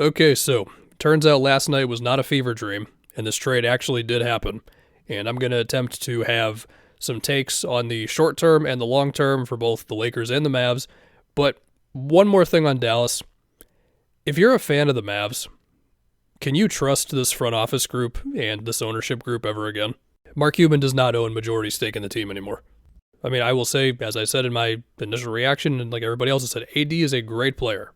Okay, so turns out last night was not a fever dream, and this trade actually did happen. And I'm going to attempt to have some takes on the short term and the long term for both the Lakers and the Mavs. But one more thing on Dallas. If you're a fan of the Mavs, can you trust this front office group and this ownership group ever again? Mark Cuban does not own majority stake in the team anymore. I mean, I will say, as I said in my initial reaction, and like everybody else has said, AD is a great player,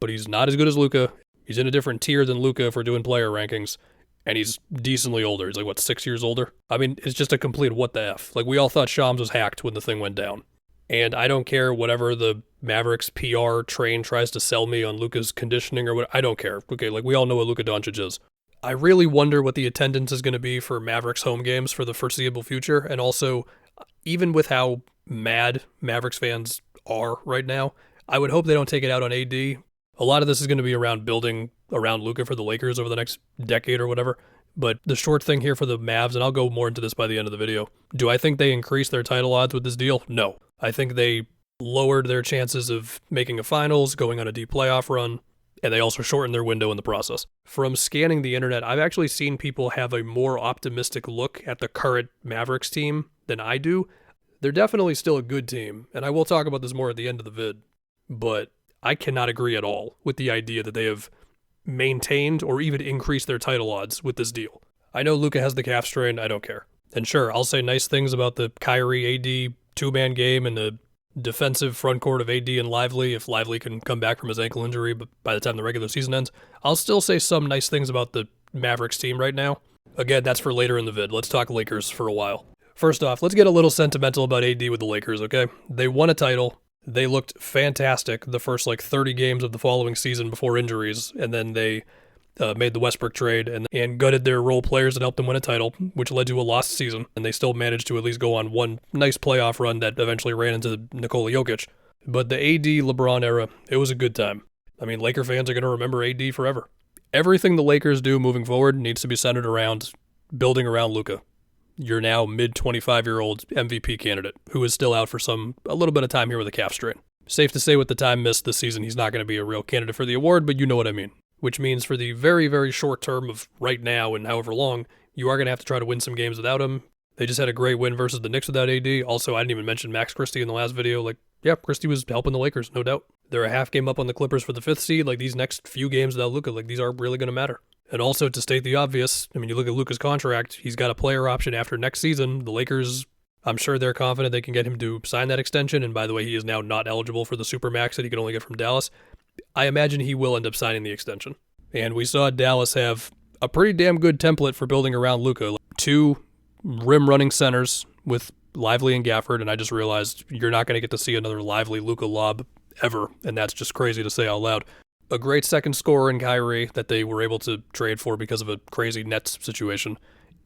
but he's not as good as Luka. He's in a different tier than Luka if we're doing player rankings, and he's decently older. He's like, what, 6 years older? I mean, it's just a complete what the F. Like, we all thought Shams was hacked when the thing went down. And I don't care whatever the Mavericks PR train tries to sell me on Luka's conditioning or what. I don't care. Okay, like, we all know what Luka Doncic is. I really wonder what the attendance is going to be for Mavericks home games for the foreseeable future. And also, even with how mad Mavericks fans are right now, I would hope they don't take it out on AD. A lot of this is going to be around building around Luka for the Lakers over the next decade or whatever. But the short thing here for the Mavs, and I'll go more into this by the end of the video, do I think they increased their title odds with this deal? No. I think they lowered their chances of making a finals, going on a deep playoff run, and they also shortened their window in the process. From scanning the internet, I've actually seen people have a more optimistic look at the current Mavericks team than I do. They're definitely still a good team, and I will talk about this more at the end of the vid, but I cannot agree at all with the idea that they have maintained or even increased their title odds with this deal. I know Luka has the calf strain, I don't care. And sure, I'll say nice things about the Kyrie AD two-man game and the defensive front court of AD and Lively if Lively can come back from his ankle injury by the time the regular season ends. I'll still say some nice things about the Mavericks team right now. Again, that's for later in the vid. Let's talk Lakers for a while. First off, let's get a little sentimental about AD with the Lakers, okay? They won a title. They looked fantastic the first 30 games of the following season before injuries, and then they made the Westbrook trade and gutted their role players that helped them win a title, which led to a lost season, and they still managed to at least go on one nice playoff run that eventually ran into Nikola Jokic. But the AD LeBron era, it was a good time. I mean, Laker fans are going to remember AD forever. Everything the Lakers do moving forward needs to be centered around building around Luka. Your now mid-25-year-old MVP candidate, who is still out for a little bit of time here with a calf strain. Safe to say with the time missed this season, he's not going to be a real candidate for the award, but you know what I mean. Which means for the very, very short term of right now and however long, you are going to have to try to win some games without him. They just had a great win versus the Knicks without AD. Also, I didn't even mention Max Christie in the last video. Christie was helping the Lakers, no doubt. They're a half game up on the Clippers for the 5th seed. These next few games without Luka, these are really going to matter. And also, to state the obvious, I mean, you look at Luka's contract, he's got a player option after next season. The Lakers, I'm sure they're confident they can get him to sign that extension. And by the way, he is now not eligible for the Supermax that he can only get from Dallas. I imagine he will end up signing the extension. And we saw Dallas have a pretty damn good template for building around Luka. 2 rim-running centers with Lively and Gafford, and I just realized you're not going to get to see another Lively Luka lob ever, and that's just crazy to say out loud. A great second scorer in Kyrie that they were able to trade for because of a crazy Nets situation,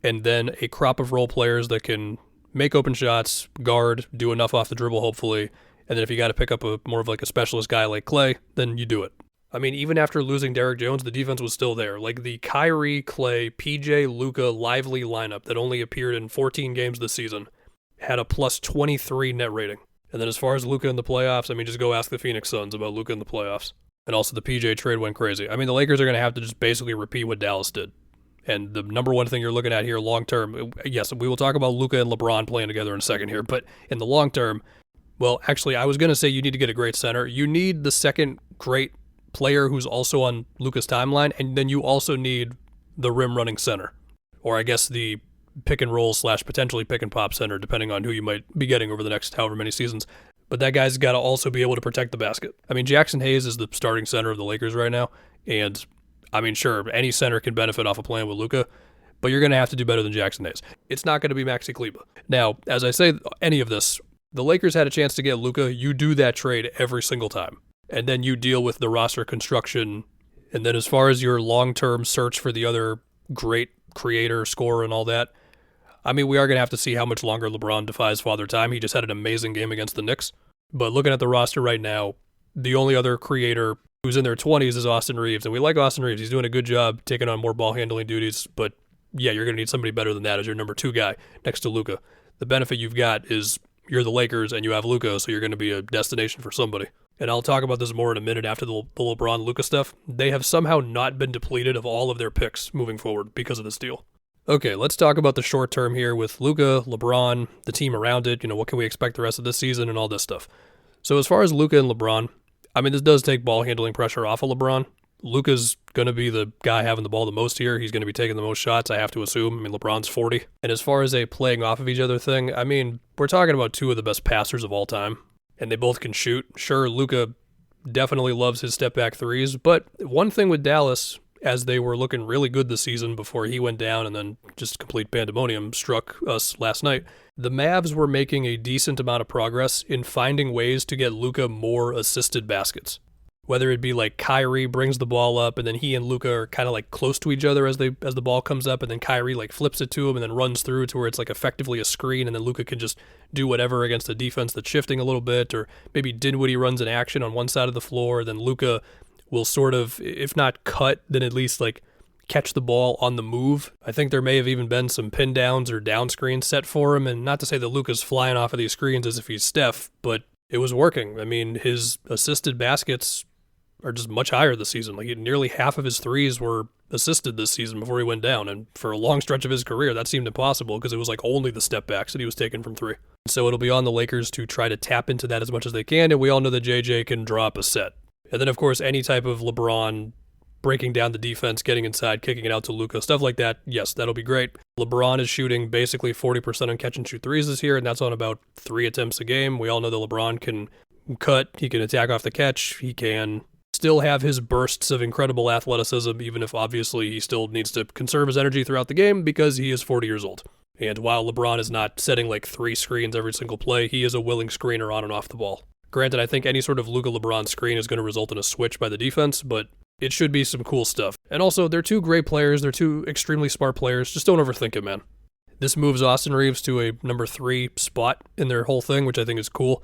and then a crop of role players that can make open shots, guard, do enough off the dribble hopefully, and then if you got to pick up more of a specialist guy like Clay, then you do it. I mean, even after losing Derrick Jones, the defense was still there. The Kyrie, Clay, PJ, Luka, Lively lineup that only appeared in 14 games this season had a plus 23 net rating. And then as far as Luka in the playoffs, I mean, just go ask the Phoenix Suns about Luka in the playoffs. And also the PJ trade went crazy. I mean, the Lakers are going to have to just basically repeat what Dallas did. And the number one thing you're looking at here long term, yes, we will talk about Luka and LeBron playing together in a second here, but in the long term, well, actually, I was going to say you need to get a great center. You need the second great player who's also on Luka's timeline, and then you also need the rim running center, or I guess the pick and roll / potentially pick and pop center, depending on who you might be getting over the next however many seasons. But that guy's got to also be able to protect the basket. I mean, Jackson Hayes is the starting center of the Lakers right now, and I mean, sure, any center can benefit off of playing with Luka, but you're going to have to do better than Jackson Hayes. It's not going to be Maxi Kleber. Now, as I say any of this, the Lakers had a chance to get Luka. You do that trade every single time. And then you deal with the roster construction. And then as far as your long-term search for the other great creator, scorer, and all that, I mean, we are going to have to see how much longer LeBron defies Father Time. He just had an amazing game against the Knicks. But looking at the roster right now, the only other creator who's in their 20s is Austin Reeves. And we like Austin Reeves. He's doing a good job taking on more ball-handling duties. But yeah, you're going to need somebody better than that as your number 2 guy next to Luka. The benefit you've got is you're the Lakers and you have Luka, so you're going to be a destination for somebody. and I'll talk about this more in a minute after the LeBron-Luka stuff, they have somehow not been depleted of all of their picks moving forward because of this deal. Okay, let's talk about the short term here with Luka, LeBron, the team around it, what can we expect the rest of this season and all this stuff. So as far as Luka and LeBron, I mean, this does take ball handling pressure off of LeBron. Luka's going to be the guy having the ball the most here. He's going to be taking the most shots, I have to assume. I mean, LeBron's 40. And as far as a playing off of each other thing, I mean, we're talking about two of the best passers of all time, and they both can shoot. Sure, Luka definitely loves his step-back threes, but one thing with Dallas, as they were looking really good this season before he went down and then just complete pandemonium struck us last night, the Mavs were making a decent amount of progress in finding ways to get Luka more assisted baskets. Whether it be like Kyrie brings the ball up and then he and Luka are kind of like close to each other as the ball comes up, and then Kyrie like flips it to him and then runs through to where it's like effectively a screen, and then Luka can just do whatever against a defense that's shifting a little bit, or maybe Dinwiddie runs an action on one side of the floor, then Luka will sort of, if not cut, then at least like catch the ball on the move. I think there may have even been some pin downs or down screens set for him, and not to say that Luka's flying off of these screens as if he's Steph, but it was working. I mean, his assisted baskets are just much higher this season. Like nearly half of his threes were assisted this season before he went down, and for a long stretch of his career that seemed impossible because it was like only the step backs that he was taking from three. So it'll be on the Lakers to try to tap into that as much as they can, and we all know that JJ can drop a set. And then of course any type of LeBron breaking down the defense, getting inside, kicking it out to Luka, stuff like that, yes, that'll be great. LeBron is shooting basically 40% on catch and shoot threes this year, and that's on about 3 attempts a game. We all know that LeBron can cut, he can attack off the catch, he can still have his bursts of incredible athleticism, even if obviously he still needs to conserve his energy throughout the game because he is 40 years old. And while LeBron is not setting like 3 screens every single play, he is a willing screener on and off the ball. Granted, I think any sort of Luka LeBron screen is going to result in a switch by the defense, but it should be some cool stuff. And also, they're 2 great players, they're 2 extremely smart players, just don't overthink it, man. This moves Austin Reeves to a number 3 spot in their whole thing, which I think is cool.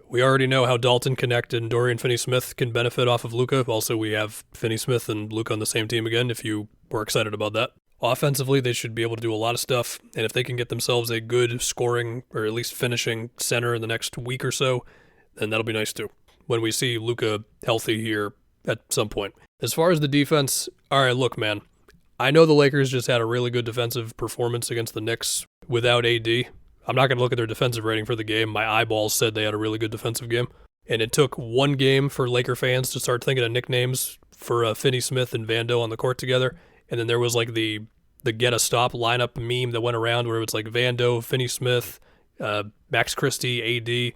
We already know how Dalton Connect and Dorian Finney-Smith can benefit off of Luka. Also, we have Finney-Smith and Luka on the same team again, if you were excited about that. Offensively, they should be able to do a lot of stuff, and if they can get themselves a good scoring, or at least finishing center in the next week or so, then that'll be nice too, when we see Luka healthy here at some point. As far as the defense, alright, look, man, I know the Lakers just had a really good defensive performance against the Knicks without AD. I'm not going to look at their defensive rating for the game. My eyeballs said they had a really good defensive game. And it took one game for Laker fans to start thinking of nicknames for Finney-Smith and Vando on the court together. And then there was like the get a stop lineup meme that went around where it's like Vando, Finney-Smith, Max Christie, AD.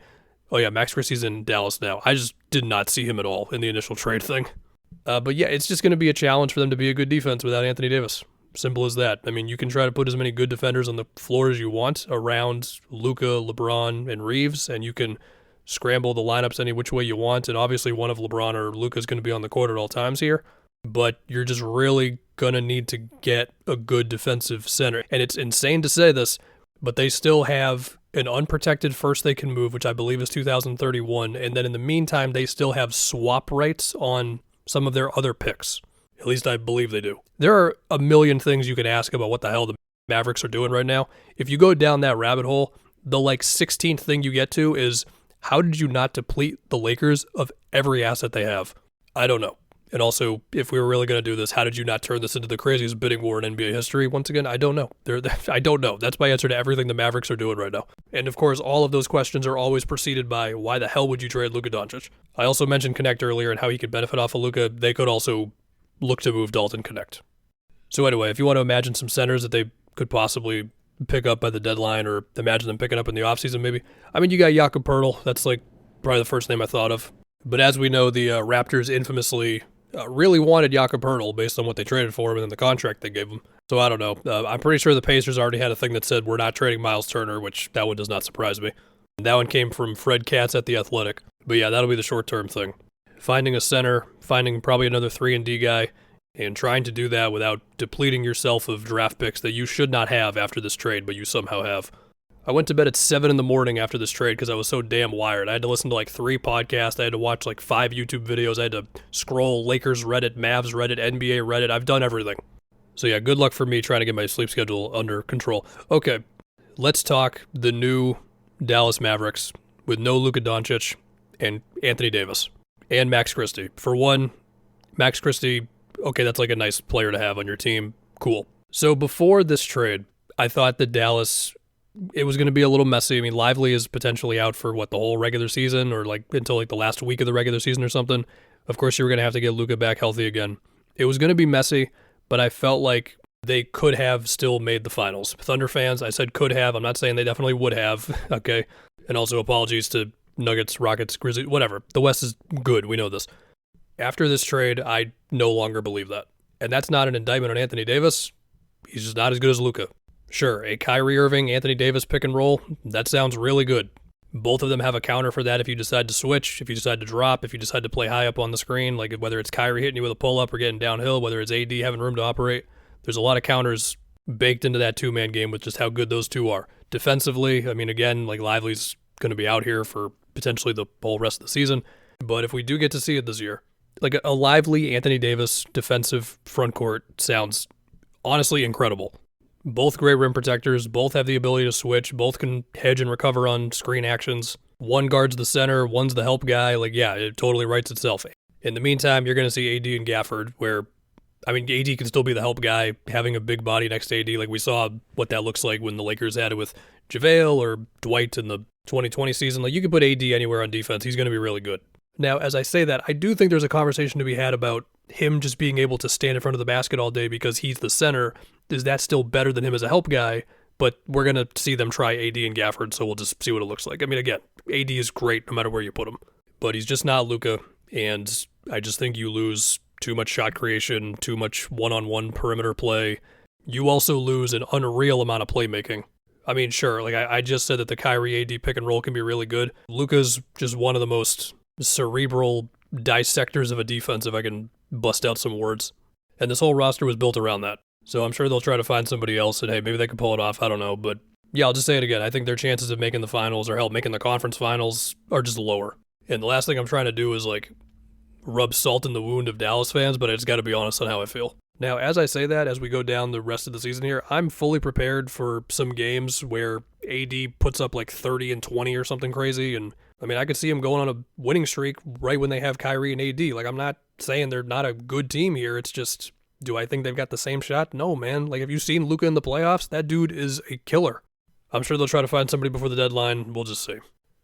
Oh yeah, Max Christie's in Dallas now. I just did not see him at all in the initial trade thing. But yeah, it's just going to be a challenge for them to be a good defense without Anthony Davis. Simple as that. I mean, you can try to put as many good defenders on the floor as you want around Luka, LeBron, and Reeves, and you can scramble the lineups any which way you want, and obviously one of LeBron or Luka is going to be on the court at all times here, but you're just really going to need to get a good defensive center. And it's insane to say this, but they still have an unprotected first they can move, which I believe is 2031, and then in the meantime, they still have swap rights on some of their other picks. At least I believe they do. There are a million things you could ask about what the hell the Mavericks are doing right now. If you go down that rabbit hole, the 16th thing you get to is, how did you not deplete the Lakers of every asset they have? I don't know. And also, if we were really going to do this, how did you not turn this into the craziest bidding war in NBA history? Once again, I don't know. I don't know. That's my answer to everything the Mavericks are doing right now. And of course, all of those questions are always preceded by, why the hell would you trade Luka Doncic? I also mentioned Connect earlier and how he could benefit off of Luka. They could also look to move Dalton Connect. So anyway, if you want to imagine some centers that they could possibly pick up by the deadline, or imagine them picking up in the offseason maybe. I mean, you got Jakob Poeltl. That's probably the first name I thought of. But as we know, the Raptors infamously really wanted Jakob Poeltl based on what they traded for him and then the contract they gave him. So I don't know. I'm pretty sure the Pacers already had a thing that said, we're not trading Miles Turner, which that one does not surprise me. And that one came from Fred Katz at The Athletic. But yeah, that'll be the short-term thing. Finding a center, finding probably another 3-and-D guy, and trying to do that without depleting yourself of draft picks that you should not have after this trade, but you somehow have. I went to bed at 7 in the morning after this trade because I was so damn wired. I had to listen to 3 podcasts. I had to watch 5 YouTube videos. I had to scroll Lakers Reddit, Mavs Reddit, NBA Reddit. I've done everything. So yeah, good luck for me trying to get my sleep schedule under control. Okay, let's talk the new Dallas Mavericks with no Luka Doncic and Anthony Davis. and Max Christie. For one, Max Christie, okay, that's like a nice player to have on your team. Cool. So before this trade, I thought that Dallas, it was going to be a little messy. I mean, Lively is potentially out for the whole regular season, or like until like the last week of the regular season or something. Of course, you were going to have to get Luka back healthy again. It was going to be messy, but I felt like they could have still made the finals. Thunder fans, I said could have. I'm not saying they definitely would have. Okay. And also apologies to Nuggets, Rockets, Grizzlies, whatever. The West is good. We know this. After this trade, I no longer believe that. And that's not an indictment on Anthony Davis. He's just not as good as Luka. Sure, a Kyrie Irving, Anthony Davis pick and roll, that sounds really good. Both of them have a counter for that if you decide to switch, if you decide to drop, if you decide to play high up on the screen, like whether it's Kyrie hitting you with a pull-up or getting downhill, whether it's AD having room to operate. There's a lot of counters baked into that two-man game with just how good those two are. Defensively, I mean, again, like Lively's going to be out here for potentially the whole rest of the season. But if we do get to see it this year, like a Lively Anthony Davis defensive front court sounds honestly incredible. Both great rim protectors, both have the ability to switch, both can hedge and recover on screen actions. One guards the center, one's the help guy. Like, yeah, it totally writes itself. In the meantime, you're going to see AD and Gafford, where, I mean, AD can still be the help guy, having a big body next to AD. Like, we saw what that looks like when the Lakers had it with JaVale or Dwight in the 2020 season. Like, you could put AD anywhere on defense. He's going to be really good. Now, as I say that, I do think there's a conversation to be had about him just being able to stand in front of the basket all day because he's the center. Is that still better than him as a help guy? But we're going to see them try AD and Gafford, so we'll just see what it looks like. I mean, again, AD is great no matter where you put him. But he's just not Luka, and I just think you lose too much shot creation, too much one-on-one perimeter play. You also lose an unreal amount of playmaking. I mean, sure, like I just said that the Kyrie AD pick and roll can be really good. Luka's just one of the most cerebral dissectors of a defense, if I can bust out some words. And this whole roster was built around that. So I'm sure they'll try to find somebody else and, hey, maybe they can pull it off. I don't know. But yeah, I'll just say it again. I think their chances of making the finals or hell, making the conference finals are just lower. And the last thing I'm trying to do is like rub salt in the wound of Dallas fans, but I just got to be honest on how I feel. Now, as I say that, as we go down the rest of the season here, I'm fully prepared for some games where AD puts up like 30 and 20 or something crazy. And I mean, I could see him going on a winning streak right when they have Kyrie and AD. Like, I'm not saying they're not a good team here. It's just, do I think they've got the same shot? No, man. Like, have you seen Luka in the playoffs? That dude is a killer. I'm sure they'll try to find somebody before the deadline. We'll just see.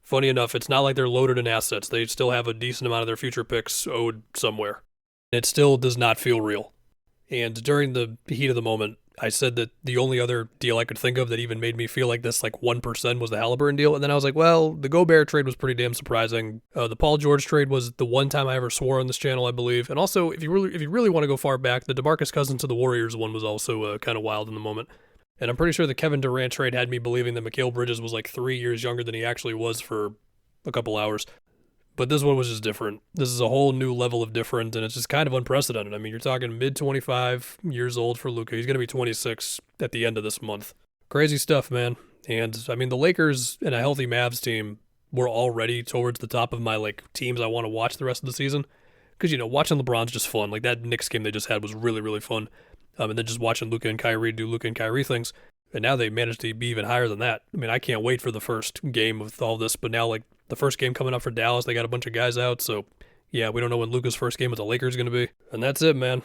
Funny enough, it's not like they're loaded in assets. They still have a decent amount of their future picks owed somewhere. It still does not feel real. And during the heat of the moment, I said that the only other deal I could think of that even made me feel like this, like 1%, was the Halliburton deal. And then I was like, well, the Gobert trade was pretty damn surprising. The Paul George trade was the one time I ever swore on this channel, I believe. And also, if you really want to go far back, the DeMarcus Cousins to the Warriors one was also kind of wild in the moment. And I'm pretty sure the Kevin Durant trade had me believing that Mikal Bridges was like 3 years younger than he actually was for a couple hours. But this one was just different. This is a whole new level of different, and it's just kind of unprecedented. I mean, you're talking mid-25 years old for Luka. He's going to be 26 at the end of this month. Crazy stuff, man. And, I mean, the Lakers and a healthy Mavs team were already towards the top of my, like, teams I want to watch the rest of the season. Because, you know, watching LeBron's just fun. Like, that Knicks game they just had was really, really fun. And then just watching Luka and Kyrie do Luka and Kyrie things. And now they managed to be even higher than that. I mean, I can't wait for the first game of all this, but now, like, the first game coming up for Dallas, they got a bunch of guys out, so yeah, we don't know when Luka's first game with the Lakers is going to be. And that's it, man.